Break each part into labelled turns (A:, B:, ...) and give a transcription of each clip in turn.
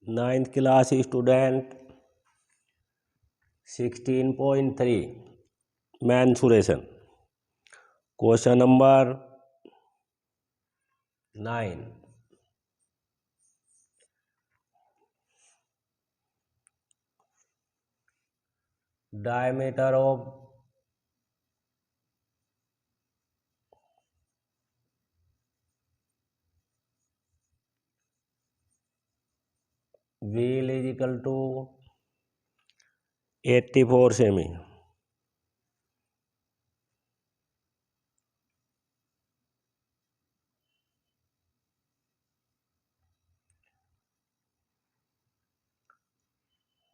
A: 9th class student 16.3 mensuration. Question number 9. Diameter of wheel is equal to 84 semi.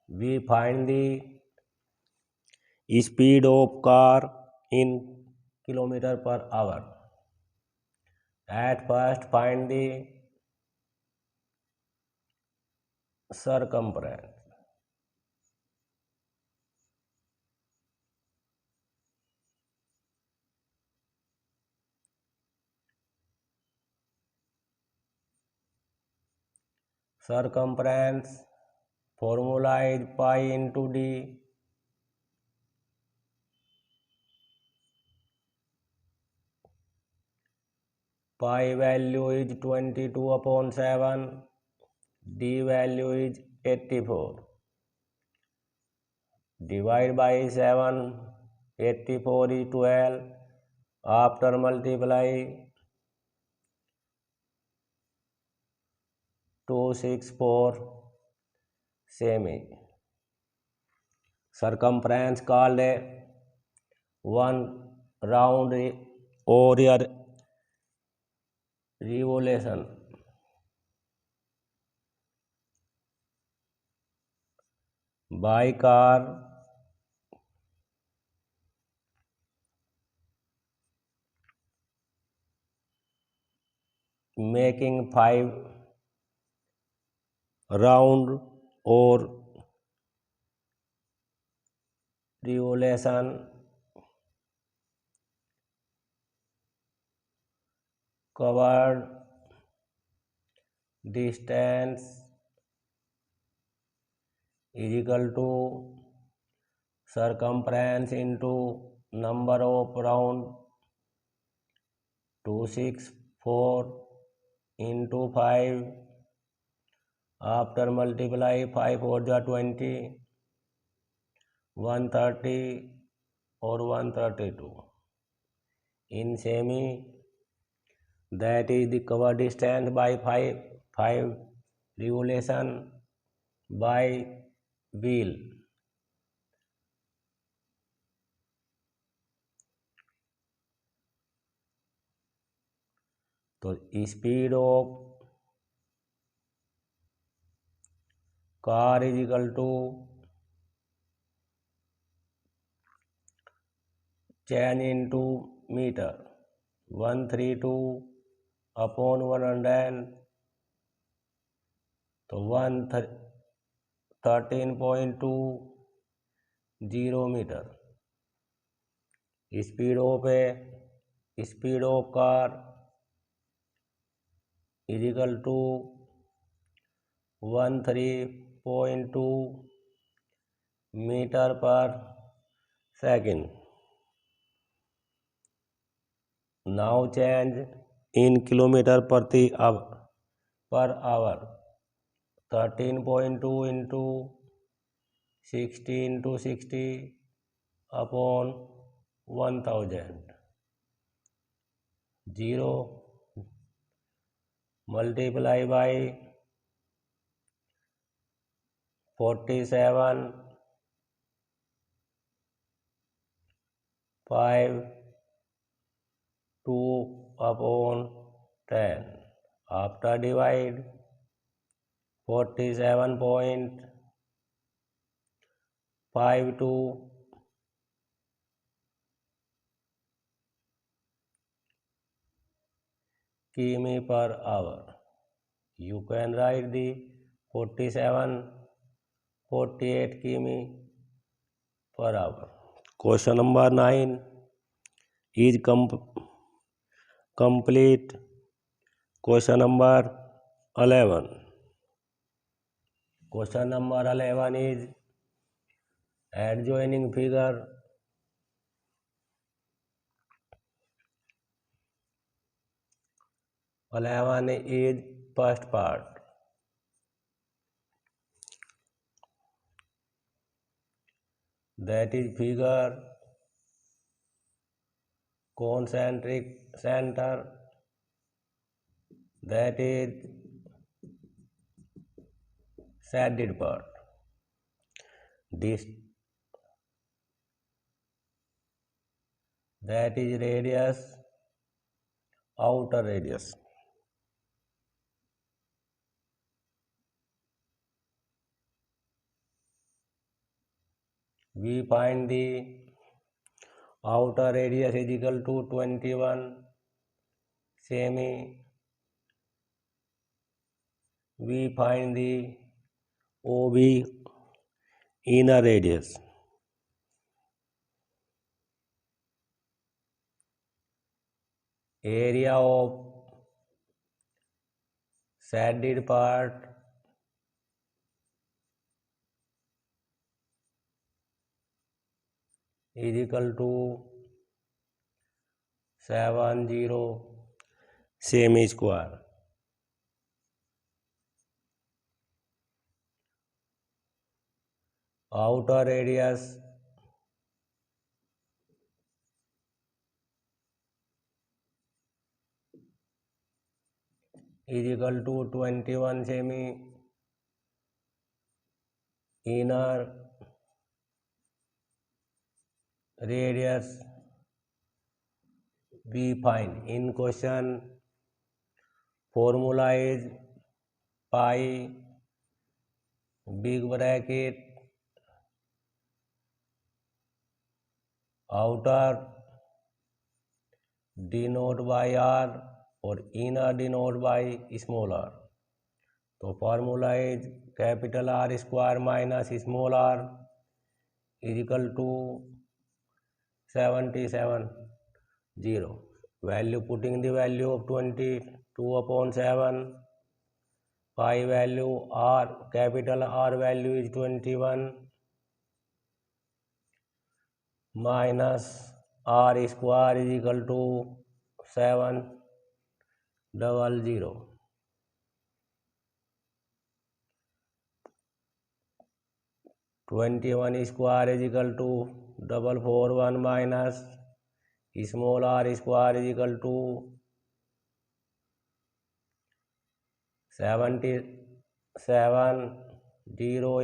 A: We find the speed of car in kilometer per hour. At first find the circumference. Circumference formula is pi into d. Pi value is 22/7. D value is 84. Divide by 7. 84 is 12. After multiply 264 semi. Circumference called a one round or revolution. By car making 5 round or revolution covered distance is equal to circumference into number of round. 264 into 5. After multiply 5 4 जा 20. 130 or 132 in semi, that is the cover distance by 5 revolution by wheel. तो speed of car is equal to change into meter. 132 upon 100. तो 13.20 metre. Speed of car is equal to 13.2 metre per second. Now change in kilometre per hour. 13.2 into 60 into 60 upon 1000. 0 multiply by 47 5 2 upon 10. After divide 47.52 km per hour. You can write the 48 km per hour. Question number 9 is complete. Question number 11. Question number 11 is adjoining figure. Eleven is first part. That is figure concentric center. That is shaded part. This that is radius, outer radius. We find the outer radius is equal to 21 semi. We find the OB, inner radius. Area of shaded part is equal to 70 semi square. Outer radius is equal to 21 semi. Inner radius we find in question. Formula is pi big bracket outer denote by r और inner denote by small r. तो formula is capital R square minus small r is equal to 77 value putting the value of 22/7 pi value R capital R value is 21 minus are square is equal to 700. 21 square is equal to 441 minus small r square is equal to 77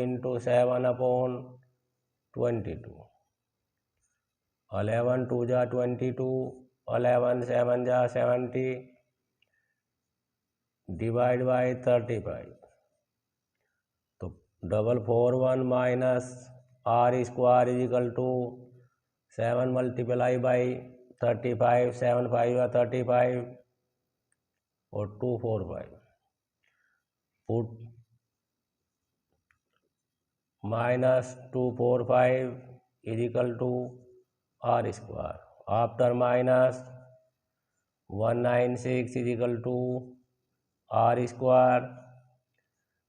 A: into 7/22. 11 2 जा 22, 11 7 जा 70, divide by 35. तो 441 minus are square is equal to 7 multiply by 35, 7 5 35 और 245. Put minus 245 is equal to r square. After minus 196 is equal to r square.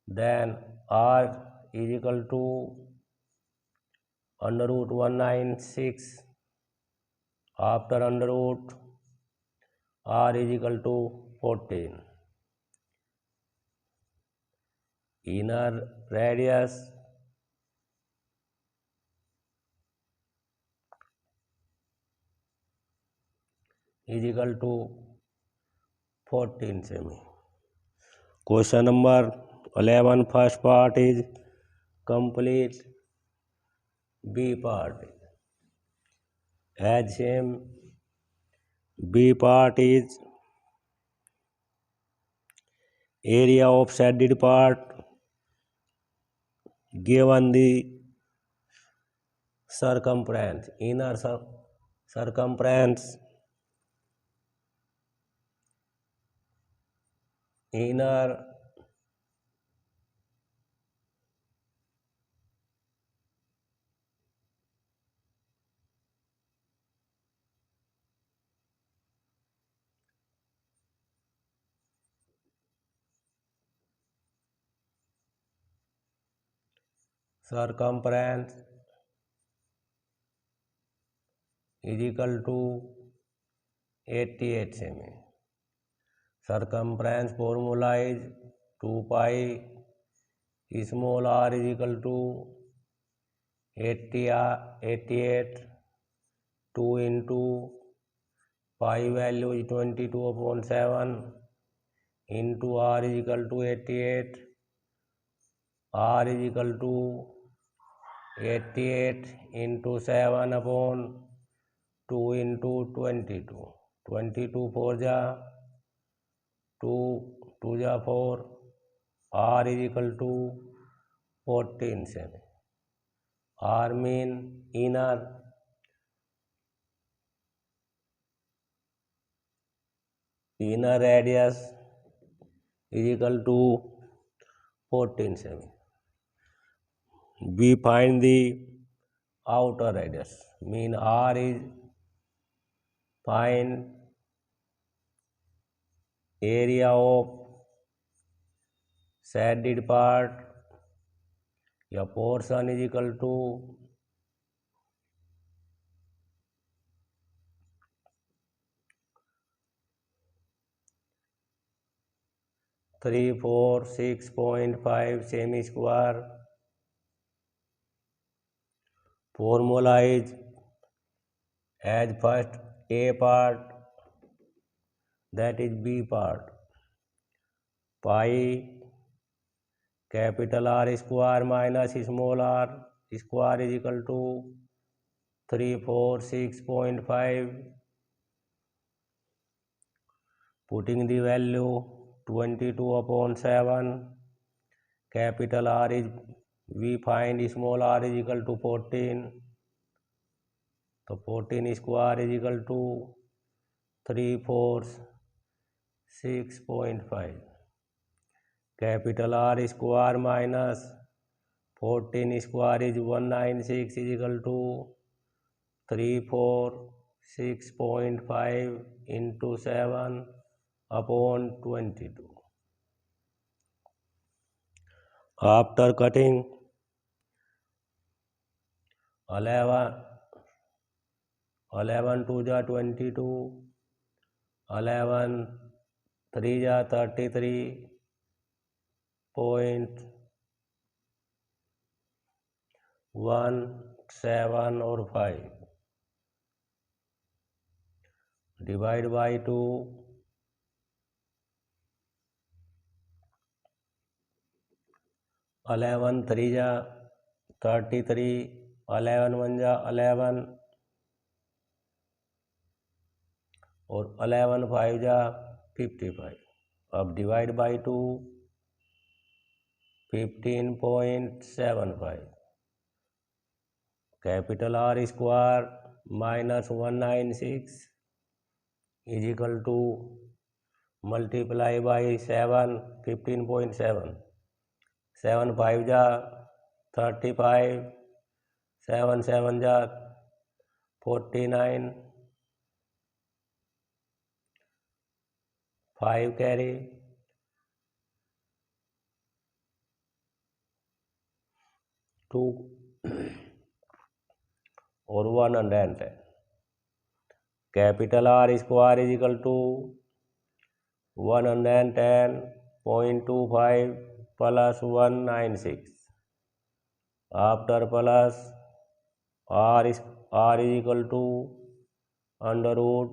A: Then r is equal to under root 196. After under root r is equal to 14. Inner radius is equal to 14 semi. Question number 11 first part is complete. B part as same. B part is area of shaded part given the circumference, inner circumference, inner circumference is equal to 88 cm. Circumference formula is 2 pi small r is equal to 88, 2 into pi value is 22/7 into r is equal to 88. R is equal to 88 into 7/2 into 22. 22 4 जा 2, 2 जा 4. R is equal to 14 cm. R mean inner radius is equal to 14 cm. We find the outer radius, mean R is find area of shaded part या portion is equal to 346.5 semi square. Formula is as first A part, that is B part, pi capital R square minus small r square is equal to 346.5. Putting the value 22/7, capital R is, we find small r is equal to 14. So 14 square is equal to 346.5. Capital R square minus 14 square is 196 is equal to 346.5 into 7/22. After cutting 11 2 जा 22, 11 3 जा 33.17 और 5 divide by 2. 11 3 जा 33, 11 1 जा 11 और 11 5 जा 55. अब divide by 2, 15.75. Capital R square minus 196 is equal to multiply by 7, 15.7. 7 5 जा 35, 7 7 जा 49, 5 carry, 2 और 110. Capital R square is equal to 110.25 plus 196. After plus R is equal to under root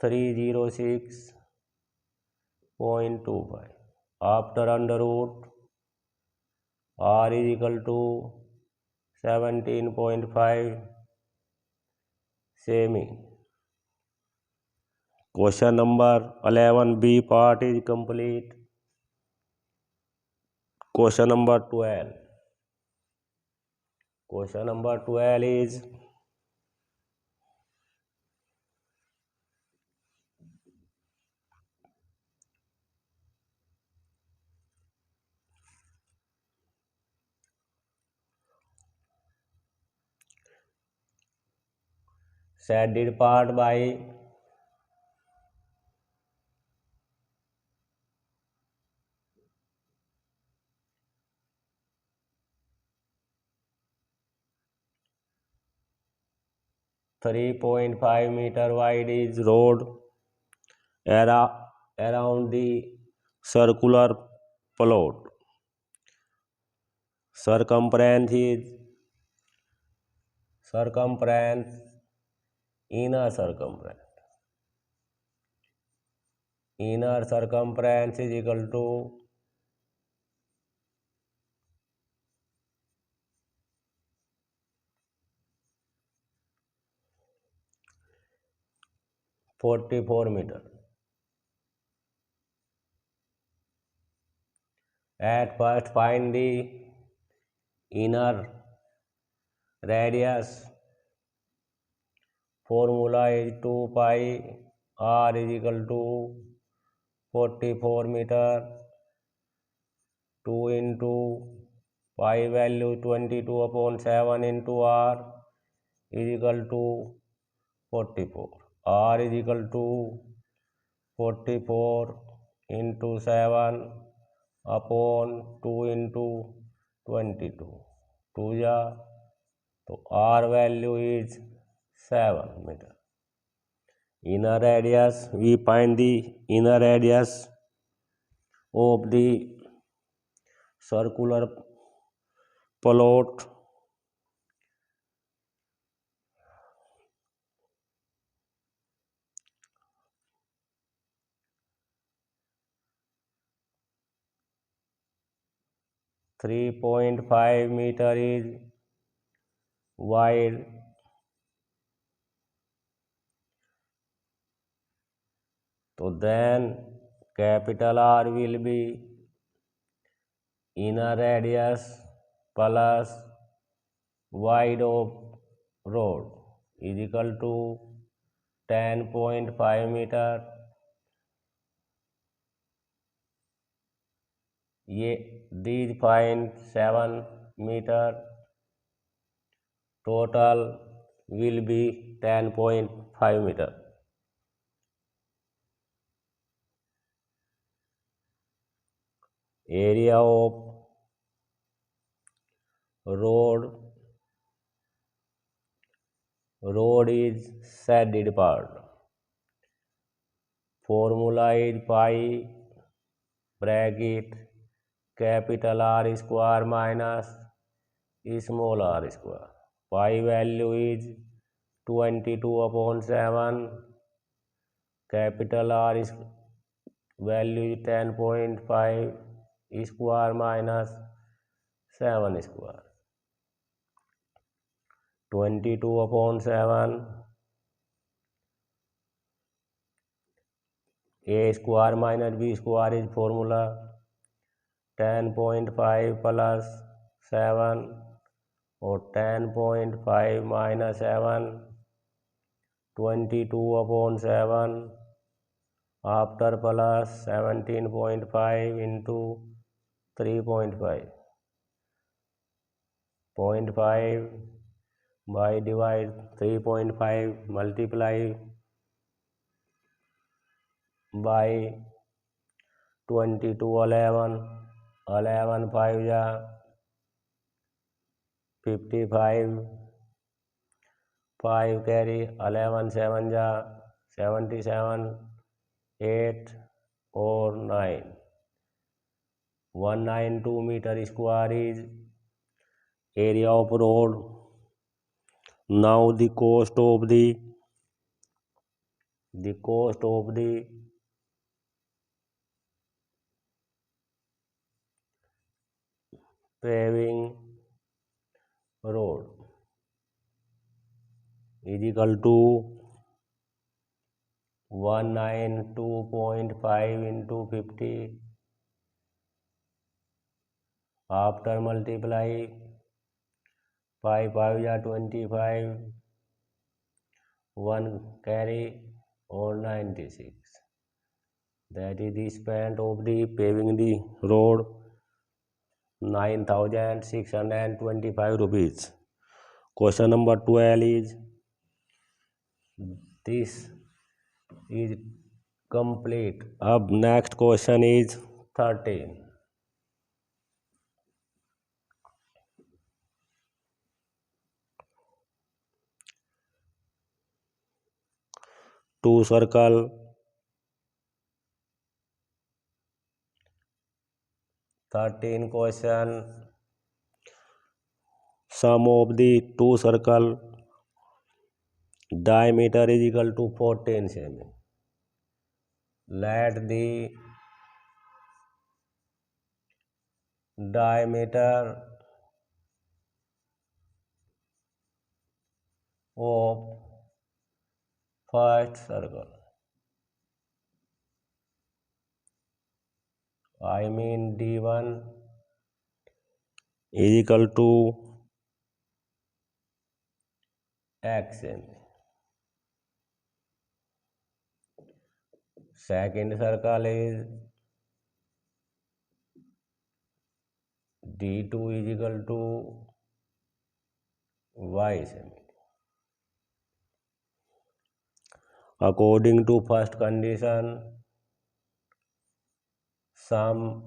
A: 306.25. After under root R is equal to 17.5 semi. Question number 11B part is complete. Question number 12. Question number 12 is shaded part by 3.5 meter wide is road around the circular plot. Circumference, inner circumference is equal to 44 meter. At first find the inner radius. Formula is 2 pi r is equal to 44 meter. 2 into pi value 22/7 into r is equal to 44. R is equal to 44 into 7 upon 2 into 22. 2 ja, so R value is 7 meter. Inner radius, we find the inner radius of the circular plot. .5 meter is wide. So then capital R will be inner radius plus wide of road is equal to 10.5 meter. These find 7 meter. Total will be 10.5 meter. Area of road is shaded part. Formula is pi bracket capital R square minus small r square. Pi value is 22/7. Capital R value is 10.5 square minus 7 square. 22/7 a square minus b square is formula. 10.5 plus 7 or 10.5 minus 7, 22/7 after plus 17.5 into 3.5. 0.5 by divide 3.5 multiply by 22/11. 11 5 ja 55. 5 carry 11 7 ja 77. 8 or 9. 192 meter square is area of road. Now the cost of the paving road is equal to 192.5 into 50. After multiply 5 5 ja 25. 1 carry or 96. That is the spend of the paving the road 9,625 rupees. Question number 12 is this is complete. Ab next question is 13. two circle. 13 question. Sum of the two circle diameter is equal to 14 cm. Let the diameter of first circle, I mean D1, is equal to x cm. Second circle is D2 is equal to y cm. According to first condition, sum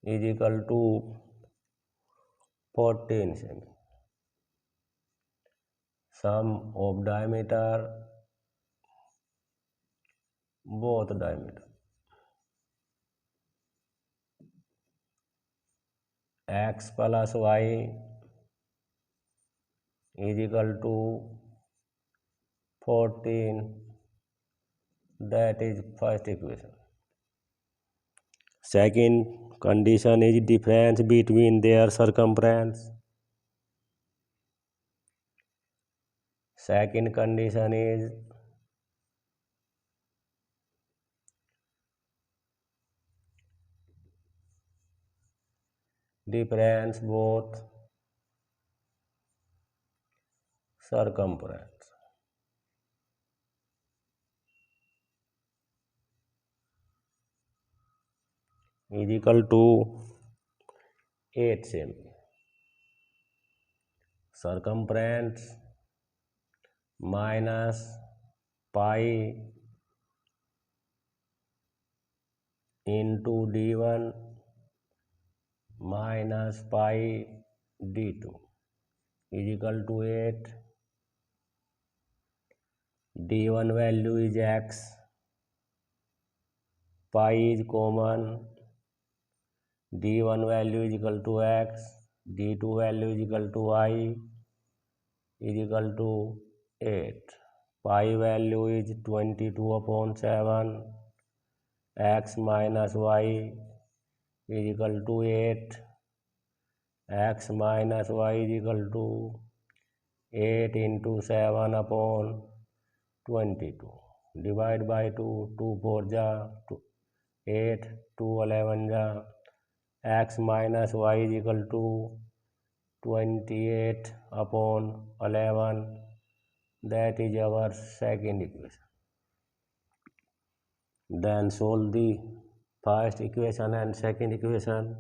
A: is equal to 14 cm. Sum of diameter, both diameter, x plus y is equal to 14. That is first equation. Second condition is difference between their circumference. Second condition is difference both circumference. Is equal to 8 cm. Circumference minus pi into D1 minus pi D2 is equal to 8. D1 value is x, pi is common, D1 value is equal to x, D2 value is equal to y is equal to 8. Pi value is 22/7. X minus y is equal to 8. X minus y is equal to 8 into 7/22. Divide by 2, 2 4 ja 8, 2 11 ja. X minus y is equal to 28/11. That is our second equation. Then solve the first equation and second equation.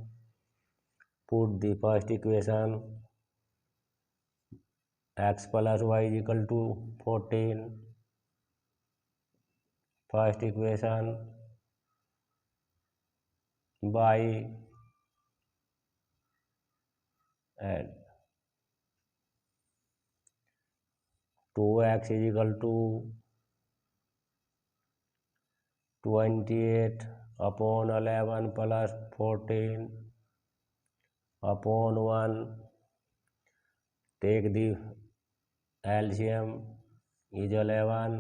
A: Put the first equation, x plus y is equal to 14. First equation by and 2x is equal to 28/11 plus 14 upon 1. Take the LCM is 11.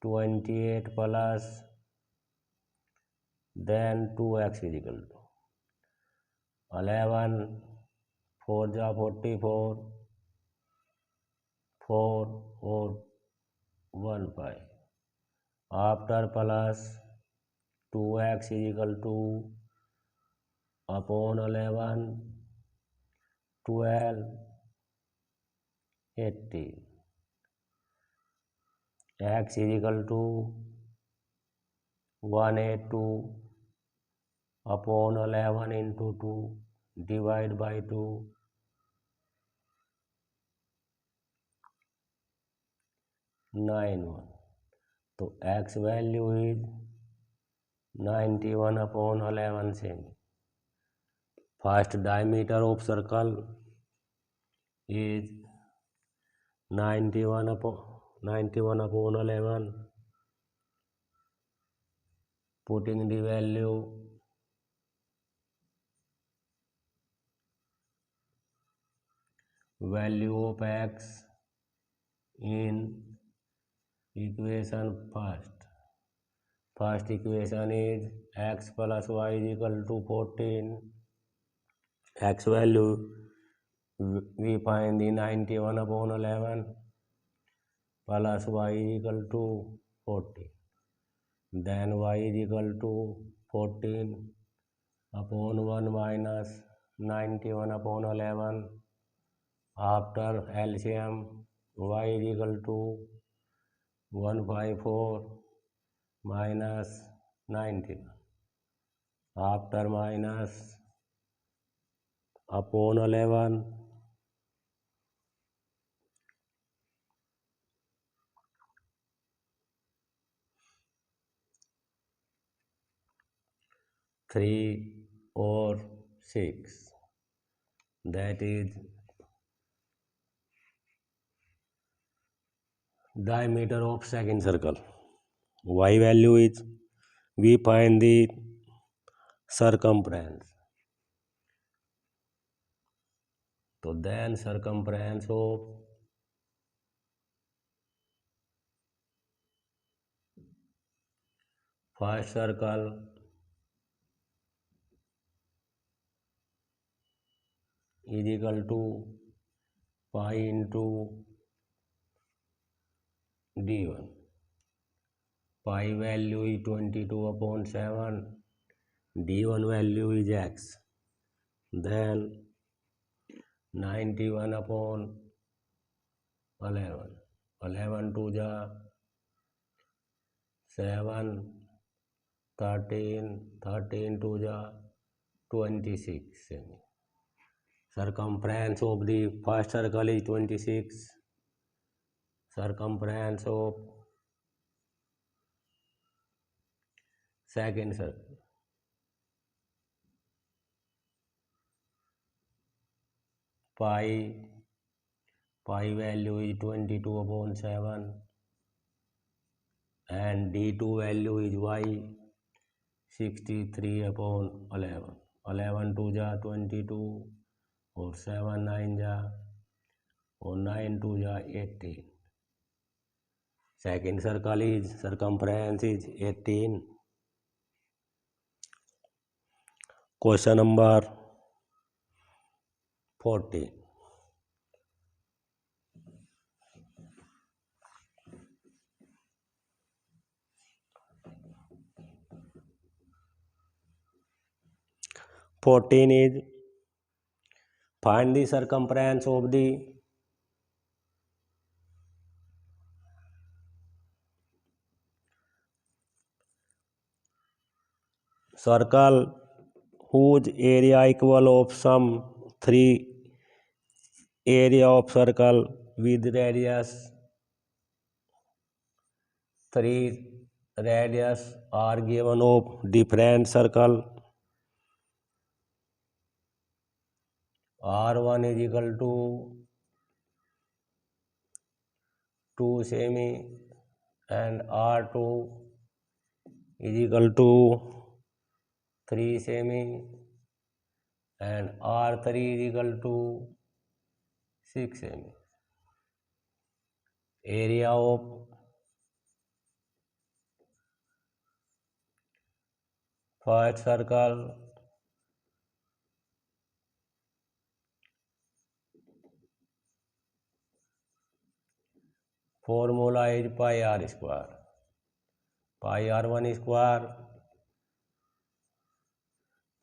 A: 28 plus then 2x is equal to 11, 4 ja 44, 4 or 1 5. After plus 2x is equal to upon 11, 12, 18. X is equal to 182 upon 11 into 2. Divide by 2. 91. तो x value is 91/11 cm. First diameter of circle is 91 upon 11, putting the value of x in equation first equation is x plus y is equal to 14. X value we find the 91 upon 11 plus y is equal to 14. Then y is equal to 14 upon 1 minus 91 upon 11. After LCM, y is equal to 154 minus 91. After minus upon 11, three or 6, that is diameter of second circle. Y value is, we find the circumference. So then circumference of first circle is equal to pi into d1. Pi value is 22 upon 7. d1 value is x. Then 91 upon 11. 11 to the 7, 13, 13 to the 26. Circumference of the first circle is 26. Circumference of second circle pi value is 22 upon 7 and d2 value is y 63 upon 11. 11 to the 22 or 7 9 ja or 9 to the 18. Second circle is circumference is 18. Question number 14. Is find the circumference of the circle whose area equal of some 3 area of circle with radius 3 radius are given of different circle. R1 is equal to 2 semi and R2 is equal to 3 semi and R3 is equal to 6 semi. Area of first circle formula is pi r square. Pi r1 square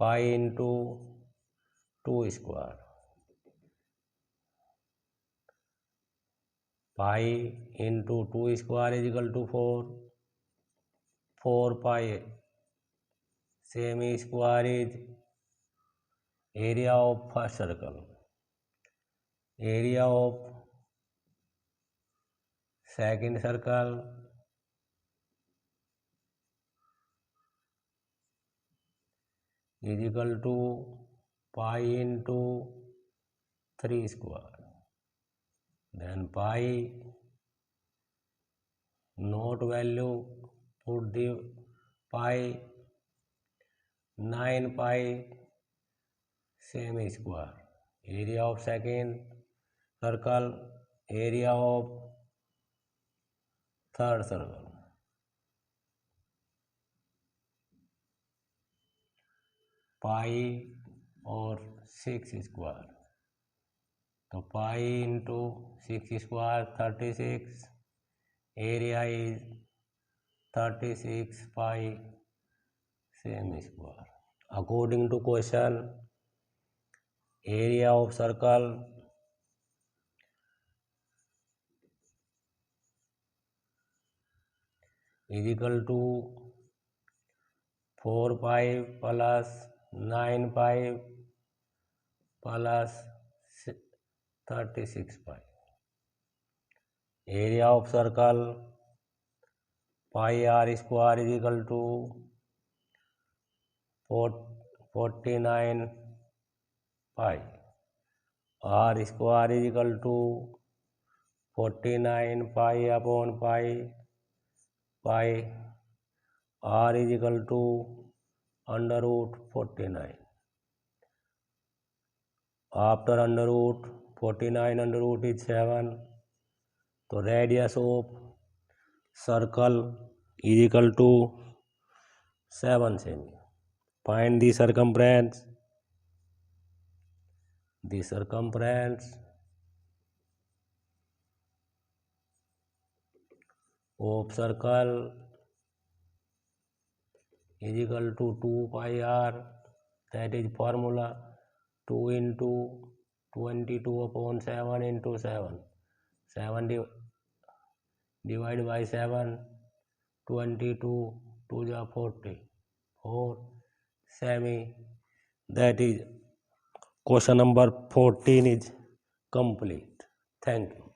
A: pi into 2 square. Pi into 2 square is equal to 4. 4 pi semi square is area of first circle. Area of second circle is equal to pi into 3 square. then pi, not value, put the pi, 9 pi, same square. Area of second circle, area of third circle. Pi or 6 square. So pi into 6 square 36. Area is 36 pi same square. According to question, area of circle is equal to 4 pi plus 9 pi plus 36 pi. Area of circle pi r square is equal to 49 pi. R square is equal to 49 pi upon pi. R is equal to under root 49. After under root 49 under root is 7. So radius of circle is equal to 7 cm. Find the circumference. The circumference of circle is equal to 2 pi r, that is formula 2 into 22 upon 7 into 7. 7 divided by 7, 22, 2 is 40, 4 semi. That is question number 14 is complete. Thank you.